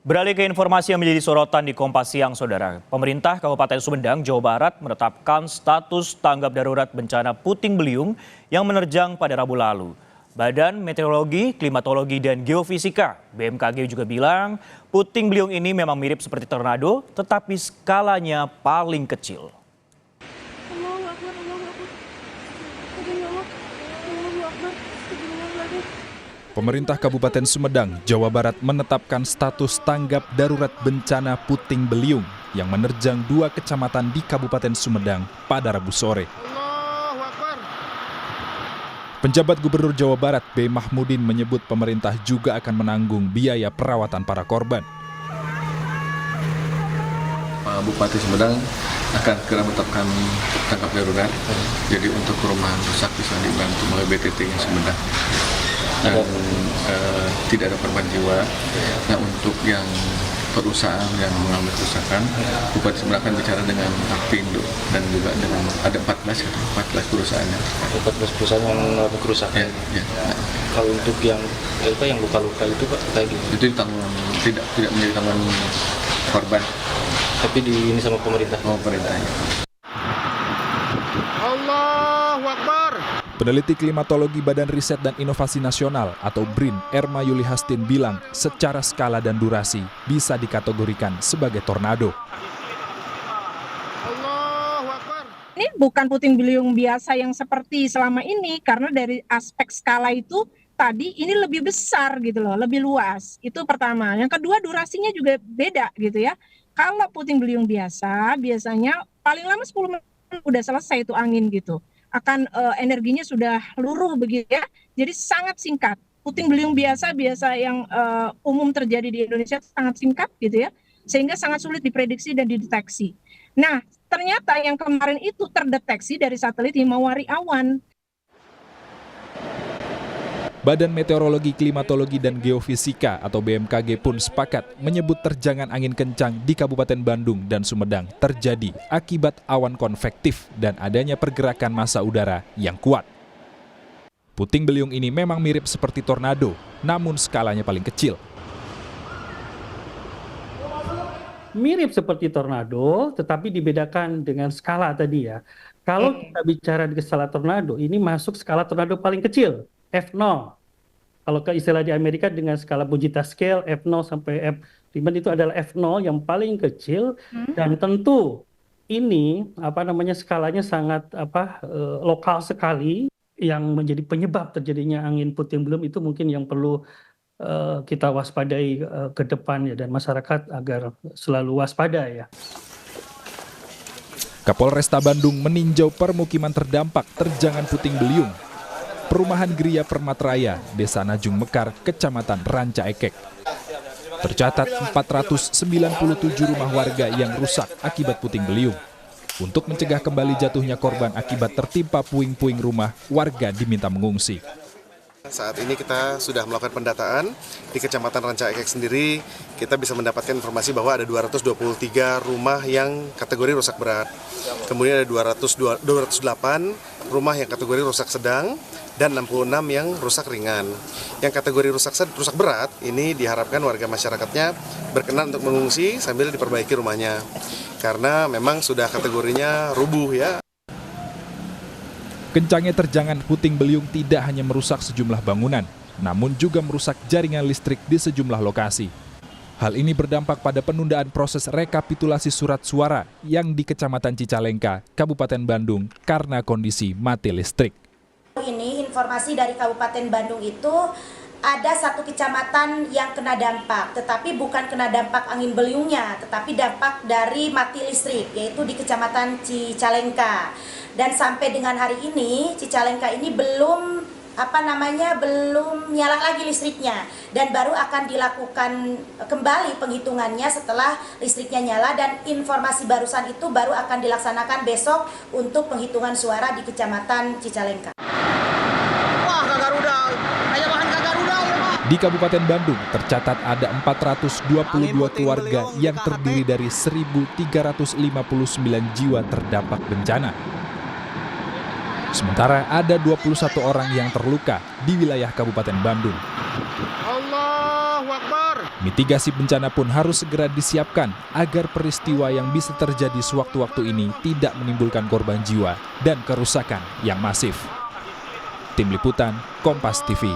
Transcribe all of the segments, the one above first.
Beralih ke informasi yang menjadi sorotan di Kompas Siang, Saudara. Pemerintah Kabupaten Sumedang, Jawa Barat menetapkan status tanggap darurat bencana puting beliung yang menerjang pada Rabu lalu. Badan Meteorologi, Klimatologi, dan Geofisika (BMKG) juga bilang puting beliung ini memang mirip seperti tornado, tetapi skalanya paling kecil. Pemerintah Kabupaten Sumedang, Jawa Barat menetapkan status tanggap darurat bencana puting beliung yang menerjang 2 kecamatan di Kabupaten Sumedang pada Rabu sore. Penjabat Gubernur Jawa Barat, B. Mahmudin, menyebut pemerintah juga akan menanggung biaya perawatan para korban. Bupati Sumedang akan segera menetapkan tanggap darurat. Jadi untuk perumahan rusak bisa dibantu oleh BTT yang Sumedang. Dan tidak ada korban jiwa. Nah, untuk yang perusahaan yang mengalami kerusakan, Bupati Sumedang akan bicara dengan Apindo dan juga dengan ada 14 perusahaannya. 14 perusahaan yang mengalami kerusakan. Ya. Kalau untuk yang luka-luka itu Pak, kayak gimana? Itu ditanggung, tidak menjadi tanggungan korban. Tapi ini sama pemerintah. Pemerintahnya. Allahu Akbar. Peneliti Klimatologi Badan Riset dan Inovasi Nasional atau BRIN, Erma Yuli Hastin bilang secara skala dan durasi bisa dikategorikan sebagai tornado. Allahu Akbar. Ini bukan puting beliung biasa yang seperti selama ini, karena dari aspek skala itu tadi ini lebih besar gitu loh, lebih luas. Itu pertama. Yang kedua, durasinya juga beda gitu ya. Kalau puting beliung biasanya paling lama 10 menit udah selesai itu angin gitu. Akan energinya sudah luruh begitu ya. Jadi sangat singkat. Puting beliung biasa yang umum terjadi di Indonesia sangat singkat gitu ya. Sehingga sangat sulit diprediksi dan dideteksi. Nah, ternyata yang kemarin itu terdeteksi dari satelit Himawari Awan. Badan Meteorologi, Klimatologi, dan Geofisika atau BMKG pun sepakat menyebut terjangan angin kencang di Kabupaten Bandung dan Sumedang terjadi akibat awan konvektif dan adanya pergerakan massa udara yang kuat. Puting beliung ini memang mirip seperti tornado, namun skalanya paling kecil. Mirip seperti tornado, tetapi dibedakan dengan skala tadi ya. Kalau kita bicara di skala tornado, ini masuk skala tornado paling kecil, F0. Kalau ke istilah di Amerika dengan skala Fujita Scale, F0 sampai F5 itu adalah F0 yang paling kecil. Dan tentu ini skalanya sangat lokal sekali. Yang menjadi penyebab terjadinya angin puting beliung itu mungkin yang perlu kita waspadai ke depan ya, dan masyarakat agar selalu waspada ya. Kapolresta Bandung meninjau permukiman terdampak terjangan puting beliung. Perumahan Gria Permatraya, Desa Najung Mekar, Kecamatan Ranca Ekek. Tercatat 497 rumah warga yang rusak akibat puting beliung. Untuk mencegah kembali jatuhnya korban akibat tertimpa puing-puing rumah, warga diminta mengungsi. Saat ini kita sudah melakukan pendataan di Kecamatan Ranca Ekek sendiri. Kita bisa mendapatkan informasi bahwa ada 223 rumah yang kategori rusak berat. Kemudian ada 208 rumah yang kategori rusak sedang dan 66 yang rusak ringan. Yang kategori rusak berat ini diharapkan warga masyarakatnya berkenan untuk mengungsi sambil diperbaiki rumahnya. Karena memang sudah kategorinya rubuh ya. Kencangnya terjangan puting beliung tidak hanya merusak sejumlah bangunan, namun juga merusak jaringan listrik di sejumlah lokasi. Hal ini berdampak pada penundaan proses rekapitulasi surat suara yang di Kecamatan Cicalengka, Kabupaten Bandung karena kondisi mati listrik. Ini informasi dari Kabupaten Bandung itu ada 1 kecamatan yang kena dampak, tetapi bukan kena dampak angin beliungnya, tetapi dampak dari mati listrik, yaitu di Kecamatan Cicalengka. Dan sampai dengan hari ini Cicalengka ini belum nyala lagi listriknya, dan baru akan dilakukan kembali penghitungannya setelah listriknya nyala, dan informasi barusan itu baru akan dilaksanakan besok untuk penghitungan suara di Kecamatan Cicalengka. Di Kabupaten Bandung tercatat ada 422 keluarga yang terdiri dari 1.359 jiwa terdampak bencana. Sementara ada 21 orang yang terluka di wilayah Kabupaten Bandung. Allahu Akbar. Mitigasi bencana pun harus segera disiapkan agar peristiwa yang bisa terjadi sewaktu-waktu ini tidak menimbulkan korban jiwa dan kerusakan yang masif. Tim Liputan, Kompas TV.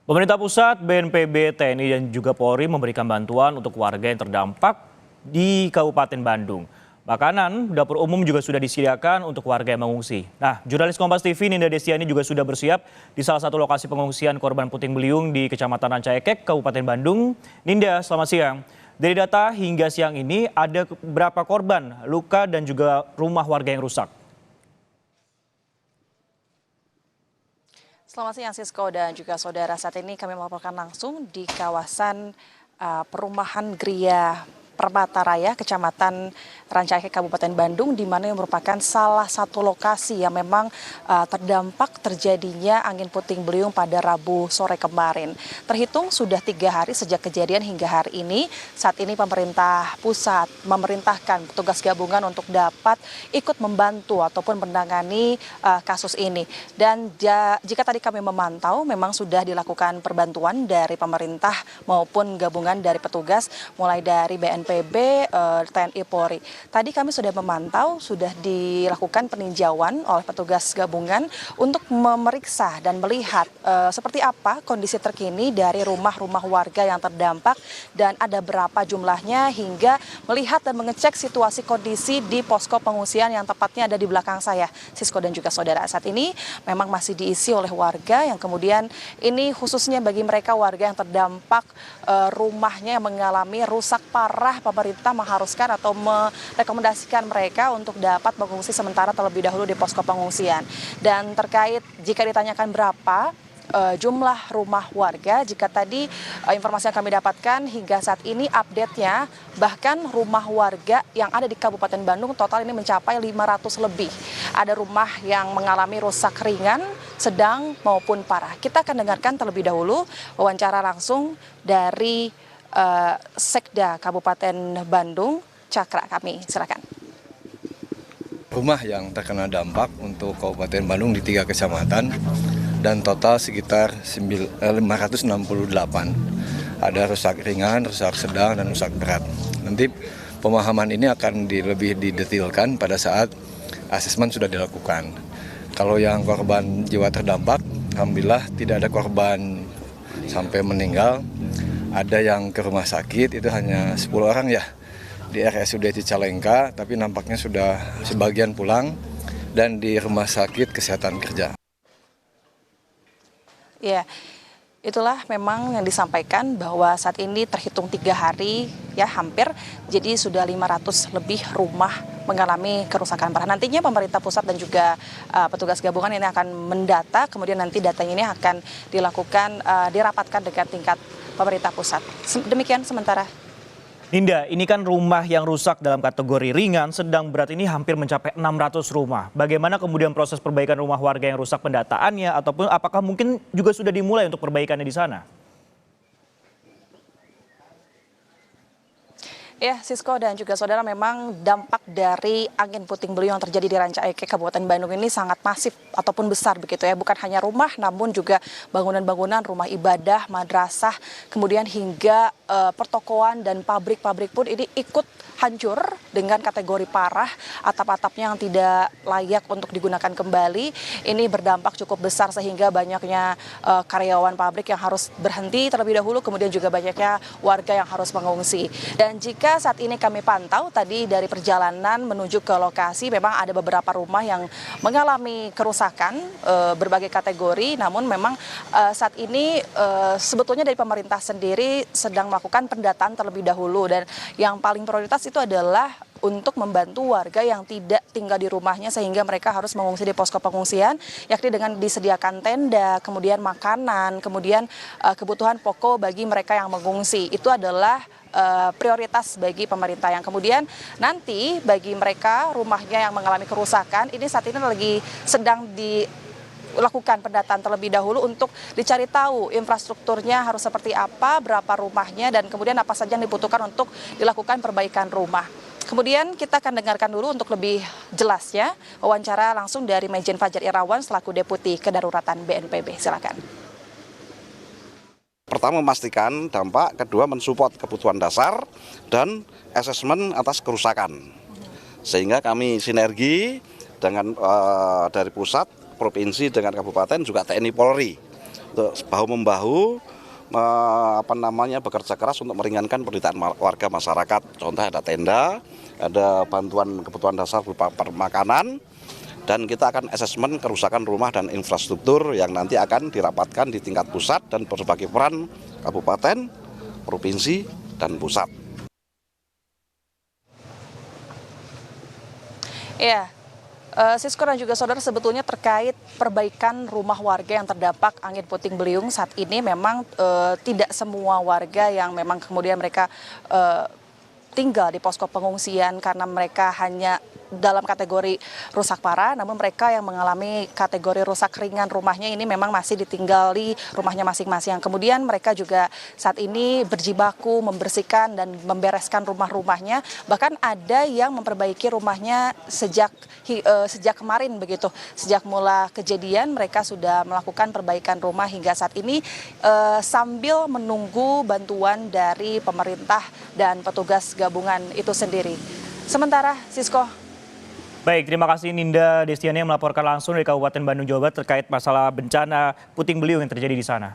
Pemerintah pusat, BNPB, TNI, dan juga Polri memberikan bantuan untuk warga yang terdampak di Kabupaten Bandung. Makanan, dapur umum juga sudah disediakan untuk warga yang mengungsi. Nah, jurnalis Kompas TV Ninda Destiani juga sudah bersiap di salah satu lokasi pengungsian korban puting beliung di Kecamatan Ranca Ekek, Kabupaten Bandung. Ninda, selamat siang. Dari data hingga siang ini ada berapa korban luka dan juga rumah warga yang rusak? Selamat siang Sisko dan juga saudara, saat ini kami melaporkan langsung di kawasan perumahan Gria Permata Raya, Kecamatan Ranca Ekek, Kabupaten Bandung, di mana yang merupakan salah satu lokasi yang memang terdampak terjadinya angin puting beliung pada Rabu sore kemarin. Terhitung sudah 3 hari sejak kejadian hingga hari ini. Saat ini pemerintah pusat memerintahkan petugas gabungan untuk dapat ikut membantu ataupun menangani kasus ini. Dan jika tadi kami memantau, memang sudah dilakukan perbantuan dari pemerintah maupun gabungan dari petugas, mulai dari BNPB, TNI, Polri. Tadi kami sudah memantau, sudah dilakukan peninjauan oleh petugas gabungan untuk memeriksa dan melihat seperti apa kondisi terkini dari rumah-rumah warga yang terdampak dan ada berapa jumlahnya, hingga melihat dan mengecek situasi kondisi di posko pengungsian yang tepatnya ada di belakang saya, Sisko dan juga saudara. Saat ini memang masih diisi oleh warga yang kemudian ini khususnya bagi mereka warga yang terdampak rumahnya yang mengalami rusak parah. Pemerintah mengharuskan atau merekomendasikan mereka untuk dapat mengungsi sementara terlebih dahulu di posko pengungsian. Dan terkait jika ditanyakan berapa jumlah rumah warga, jika tadi informasi yang kami dapatkan hingga saat ini update-nya, bahkan rumah warga yang ada di Kabupaten Bandung total ini mencapai 500 lebih. Ada rumah yang mengalami rusak ringan, sedang maupun parah. Kita akan dengarkan terlebih dahulu wawancara langsung dari Sekda Kabupaten Bandung, Cakra. Kami silakan. Rumah yang terkena dampak untuk Kabupaten Bandung di 3 kecamatan dan total sekitar 568. Ada rusak ringan, rusak sedang, dan rusak berat. Nanti pemahaman ini akan lebih didetilkan pada saat asesmen sudah dilakukan. Kalau yang korban jiwa terdampak, alhamdulillah tidak ada korban sampai meninggal. Ada yang ke rumah sakit, itu hanya 10 orang ya, di RSUD Cicalengka, tapi nampaknya sudah sebagian pulang, dan di Rumah Sakit Kesehatan Kerja. Ya, itulah memang yang disampaikan bahwa saat ini terhitung 3 hari ya hampir, jadi sudah 500 lebih rumah mengalami kerusakan parah. Nantinya pemerintah pusat dan juga petugas gabungan ini akan mendata, kemudian nanti datanya ini akan dilakukan, dirapatkan dengan tingkat pemerintah pusat. Demikian sementara. Ninda, ini kan rumah yang rusak dalam kategori ringan, sedang, berat ini hampir mencapai 600 rumah. Bagaimana kemudian proses perbaikan rumah warga yang rusak, pendataannya, ataupun apakah mungkin juga sudah dimulai untuk perbaikannya di sana? Ya, Sisko dan juga saudara, memang dampak dari angin puting beliung yang terjadi di Ranca Ekek, Kabupaten Bandung ini sangat masif ataupun besar begitu ya. Bukan hanya rumah, namun juga bangunan-bangunan rumah ibadah, madrasah, kemudian hingga pertokoan dan pabrik-pabrik pun ini ikut hancur dengan kategori parah. Atap-atapnya yang tidak layak untuk digunakan kembali. Ini berdampak cukup besar sehingga banyaknya karyawan pabrik yang harus berhenti terlebih dahulu, kemudian juga banyaknya warga yang harus mengungsi. Dan jika saat ini kami pantau tadi dari perjalanan menuju ke lokasi, memang ada beberapa rumah yang mengalami kerusakan berbagai kategori, namun memang saat ini sebetulnya dari pemerintah sendiri sedang melakukan pendataan terlebih dahulu, dan yang paling prioritas itu adalah untuk membantu warga yang tidak tinggal di rumahnya sehingga mereka harus mengungsi di posko pengungsian, yakni dengan disediakan tenda, kemudian makanan, kemudian kebutuhan pokok bagi mereka yang mengungsi. Itu adalah prioritas bagi pemerintah. Yang kemudian nanti bagi mereka rumahnya yang mengalami kerusakan, ini saat ini lagi sedang dilakukan pendataan terlebih dahulu untuk dicari tahu infrastrukturnya harus seperti apa, berapa rumahnya, dan kemudian apa saja yang dibutuhkan untuk dilakukan perbaikan rumah. Kemudian kita akan dengarkan dulu untuk lebih jelasnya wawancara langsung dari Majen Fajar Irawan selaku Deputi Kedaruratan BNPB. Silakan. Pertama memastikan dampak, kedua mensupport kebutuhan dasar dan asesmen atas kerusakan. Sehingga kami sinergi dengan dari pusat, provinsi dengan kabupaten juga TNI Polri untuk bahu-membahu bekerja keras untuk meringankan penderitaan warga masyarakat. Contoh ada tenda, ada bantuan kebutuhan dasar berupa makanan, dan kita akan asesmen kerusakan rumah dan infrastruktur yang nanti akan dirapatkan di tingkat pusat dan berbagai peran kabupaten, provinsi, dan pusat. Ya, Sisko dan juga saudara, sebetulnya terkait perbaikan rumah warga yang terdampak angin puting beliung saat ini memang tidak semua warga yang memang kemudian mereka tinggal di posko pengungsian karena mereka hanya dalam kategori rusak parah, namun mereka yang mengalami kategori rusak ringan rumahnya ini memang masih ditinggali rumahnya masing-masing. Kemudian mereka juga saat ini berjibaku membersihkan dan membereskan rumah-rumahnya, bahkan ada yang memperbaiki rumahnya sejak kemarin begitu. Sejak mula kejadian mereka sudah melakukan perbaikan rumah hingga saat ini sambil menunggu bantuan dari pemerintah dan petugas gabungan itu sendiri. Sementara Sisko. Baik, terima kasih Ninda Destiani yang melaporkan langsung dari Kabupaten Bandung, Jawa Barat terkait masalah bencana puting beliung yang terjadi di sana.